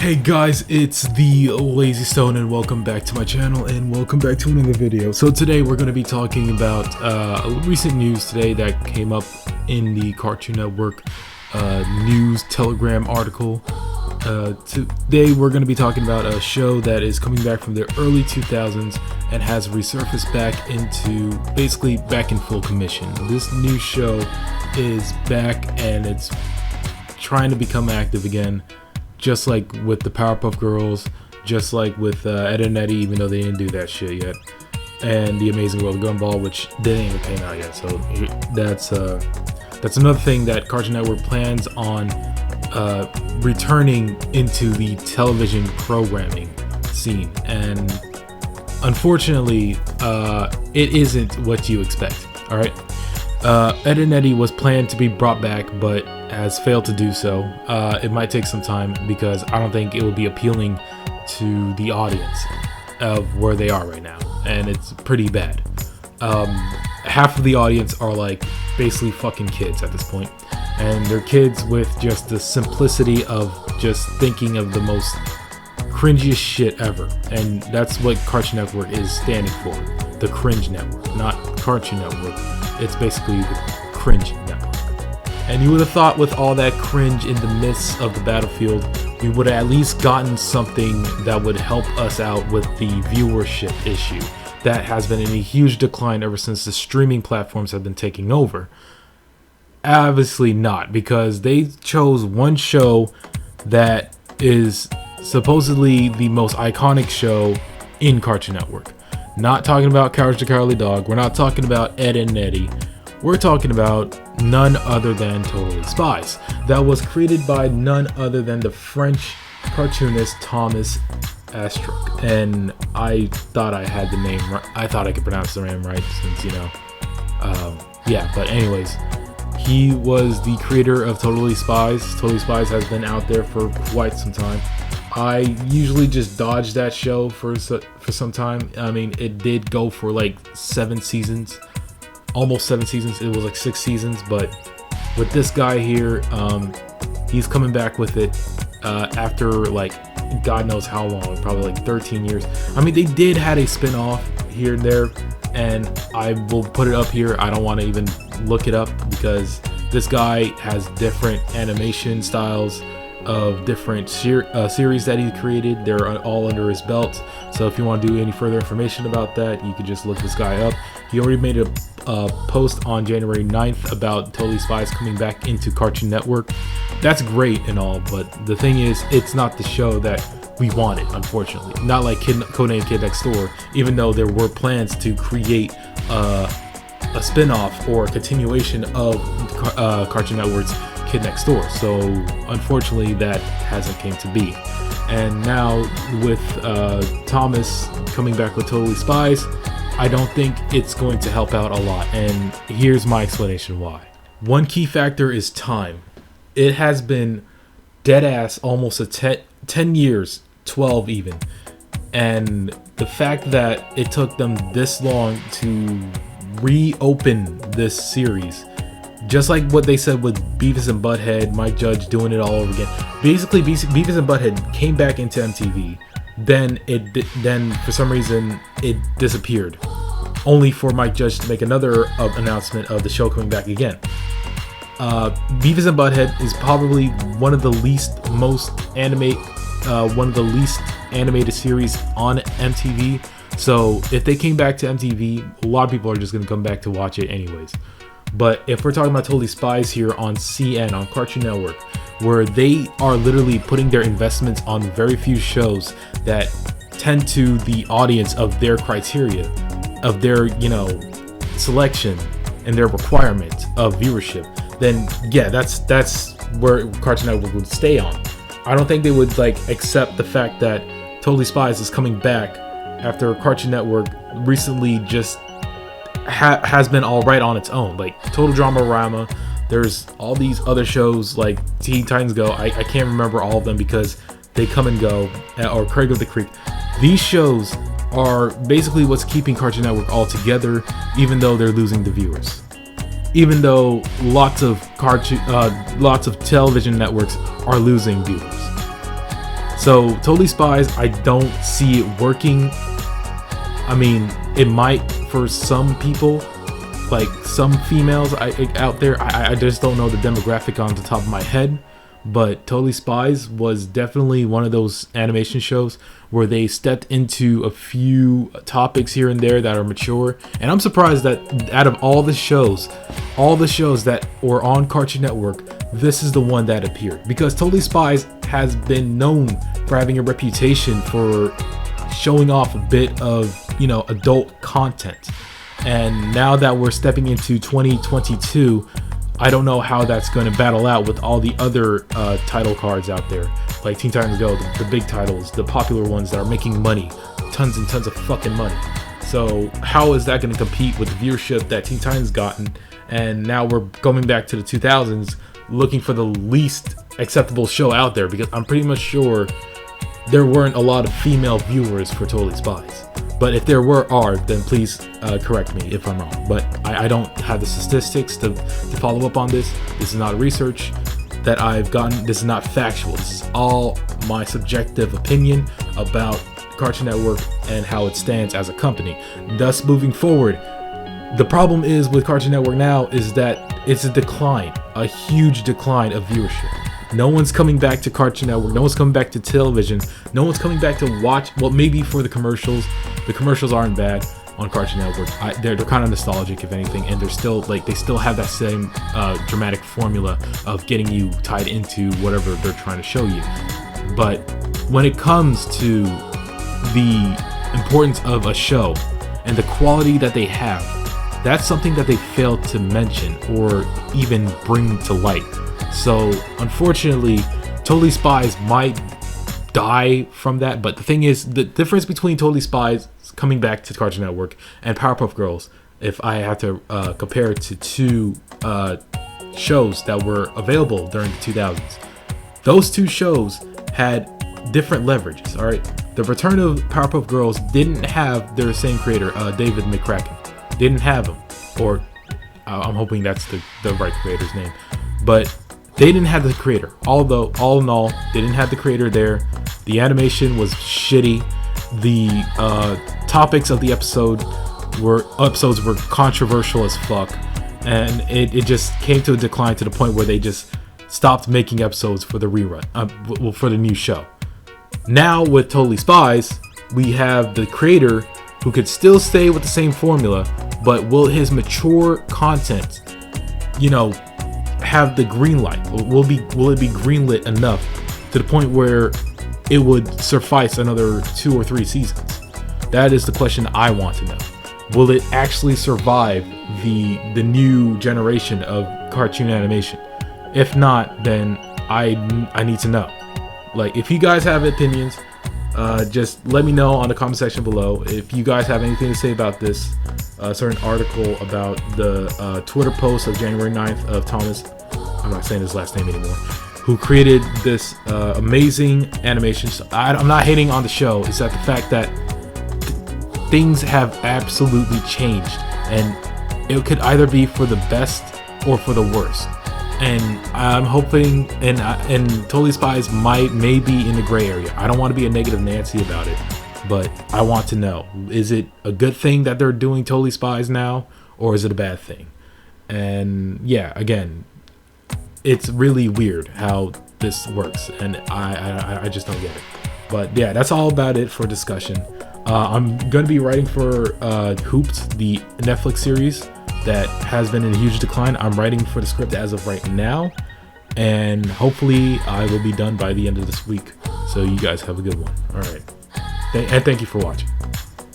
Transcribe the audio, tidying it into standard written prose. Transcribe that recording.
Hey guys, it's the Lazystone and welcome back to my channel and welcome back to another video. So today we're going to be talking about recent news today that came up in the Cartoon Network news telegram article. Today we're going to be talking about a show that is coming back from the early 2000s and has resurfaced back into basically back in full commission. This new show is back and it's trying to become active again. Just like with the Powerpuff Girls, just like with Ed and Eddie, even though they didn't do that shit yet, and The Amazing World of Gumball, which didn't even came out yet. So that's another thing that Cartoon Network plans on returning into the television programming scene, and unfortunately, it isn't what you expect. All right, Ed and Eddie was planned to be brought back, but has failed to do so. It might take some time because I don't think it will be appealing to the audience of where they are right now, and it's pretty bad. Half of the audience are like basically fucking kids at this point, and they're kids with just the simplicity of just thinking of the most cringiest shit ever, and that's what Cartoon Network is standing for. The Cringe Network, not Cartoon Network. It's basically the Cringe Network. And you would have thought with all that cringe in the midst of the battlefield, we would have at least gotten something that would help us out with the viewership issue that has been in a huge decline ever since the streaming platforms have been taking over. Obviously not, because they chose one show that is supposedly the most iconic show in Cartoon Network. Not talking about Courage the Cowardly Dog, we're not talking about Ed and Eddie. We're talking about none other than Totally Spies. That was created by none other than the French cartoonist Thomas Astruc. And I thought I had the name right. I thought I could pronounce the name right since, yeah, but anyways, he was the creator of Totally Spies. Totally Spies has been out there for quite some time. I usually just dodge that show for some time. I mean, it did go for like 7 seasons. Almost 7 seasons. It was like 6 seasons, but with this guy here, he's coming back with it after like God knows how long, probably like 13 years. I mean, they did had a spin-off here and there, and I will put it up here. I don't want to even look it up because this guy has different animation styles of different series that he created. They're all under his belt, so if you want to do any further information about that, you can just look this guy up. He already made a post on January 9th about Totally Spies coming back into Cartoon Network. That's great and all, but the thing is, it's not the show that we wanted, unfortunately. Not like Codename Kid Next Door, even though there were plans to create a spin-off or a continuation of Cartoon Network's Kid Next Door. So unfortunately that hasn't came to be. And now with Thomas coming back with Totally Spies, I don't think it's going to help out a lot, and here's my explanation why. One key factor is time. It has been dead ass almost 10 years, 12 even, and the fact that it took them this long to reopen this series, just like what they said with Beavis and Butthead, Mike Judge doing it all over again. Basically, Beavis and Butthead came back into MTV, then for some reason it disappeared, only for Mike Judge to make another announcement of the show coming back again. Beavis and Butthead is probably one of the least animated series on MTV. So if they came back to MTV, a lot of people are just going to come back to watch it anyways. But if we're talking about Totally Spies here on CN, on Cartoon Network, where they are literally putting their investments on very few shows that tend to the audience of their criteria, of their, selection and their requirement of viewership, then yeah, that's where Cartoon Network would stay on. I don't think they would accept the fact that Totally Spies is coming back after Cartoon Network recently just has been all right on its own. Like Total Drama-Rama, there's all these other shows like Teen Titans Go. I can't remember all of them because they come and go, or Craig of the Creek. These shows are basically what's keeping Cartoon Network all together, even though they're losing the viewers. Even though lots of television networks are losing viewers. So Totally Spies, I don't see it working. I mean, it might for some people, like some females out there. I just don't know the demographic on the top of my head. But Totally Spies was definitely one of those animation shows where they stepped into a few topics here and there that are mature. And I'm surprised that out of all the shows that were on Cartoon Network, this is the one that appeared. Because Totally Spies has been known for having a reputation for showing off a bit of, adult content. And now that we're stepping into 2022, I don't know how that's going to battle out with all the other title cards out there, like Teen Titans Go, the big titles, the popular ones that are making money, tons and tons of fucking money. So how is that going to compete with the viewership that Teen Titans gotten? And now we're going back to the 2000s, looking for the least acceptable show out there, because I'm pretty much sure there weren't a lot of female viewers for Totally Spies. But if there are, then please correct me if I'm wrong. But I don't have the statistics to follow up on this. This is not research that I've gotten. This is not factual. This is all my subjective opinion about Cartoon Network and how it stands as a company. Thus, moving forward, the problem is with Cartoon Network now is that it's a decline, a huge decline of viewership. No one's coming back to Cartoon Network. No one's coming back to television. No one's coming back to watch. Well, maybe for the commercials. The commercials aren't bad on Cartoon Network. They're kind of nostalgic, if anything, and they're still they still have that same dramatic formula of getting you tied into whatever they're trying to show you. But when it comes to the importance of a show and the quality that they have, that's something that they failed to mention or even bring to light. So unfortunately, Totally Spies might die from that. But the thing is, the difference between Totally Spies coming back to Cartoon Network and Powerpuff Girls, if I have to compare it to two shows that were available during the 2000s, those two shows had different leverages. All right, the return of Powerpuff Girls didn't have their same creator, David McCracken. Didn't have him, or I'm hoping that's the right creator's name, but they didn't have the creator. Although, all in all, they didn't have the creator there. The animation was shitty. The topics of the episodes were controversial as fuck, and it just came to a decline to the point where they just stopped making episodes for the rerun, for the new show. Now with Totally Spies, we have the creator who could still stay with the same formula, but will his mature content, have the green light? Will it be greenlit enough to the point where it would suffice another 2 or 3 seasons? That is the question I want to know. Will it actually survive the new generation of cartoon animation? If not, then I need to know. Like, if you guys have opinions, just let me know on the comment section below. If you guys have anything to say about this certain article about the Twitter post of January 9th of Thomas, I'm not saying his last name anymore, who created this amazing animation. So I'm not hating on the show. It's that the fact that things have absolutely changed, and it could either be for the best or for the worst. And I'm hoping, and Totally Spies may be in the gray area. I don't want to be a negative Nancy about it, but I want to know, is it a good thing that they're doing Totally Spies now, or is it a bad thing? And yeah, again, it's really weird how this works, and I just don't get it. But yeah, that's all about it for discussion. I'm going to be writing for Hooped, the Netflix series that has been in a huge decline. I'm writing for the script as of right now, and hopefully I will be done by the end of this week. So you guys have a good one. All right, and thank you for watching.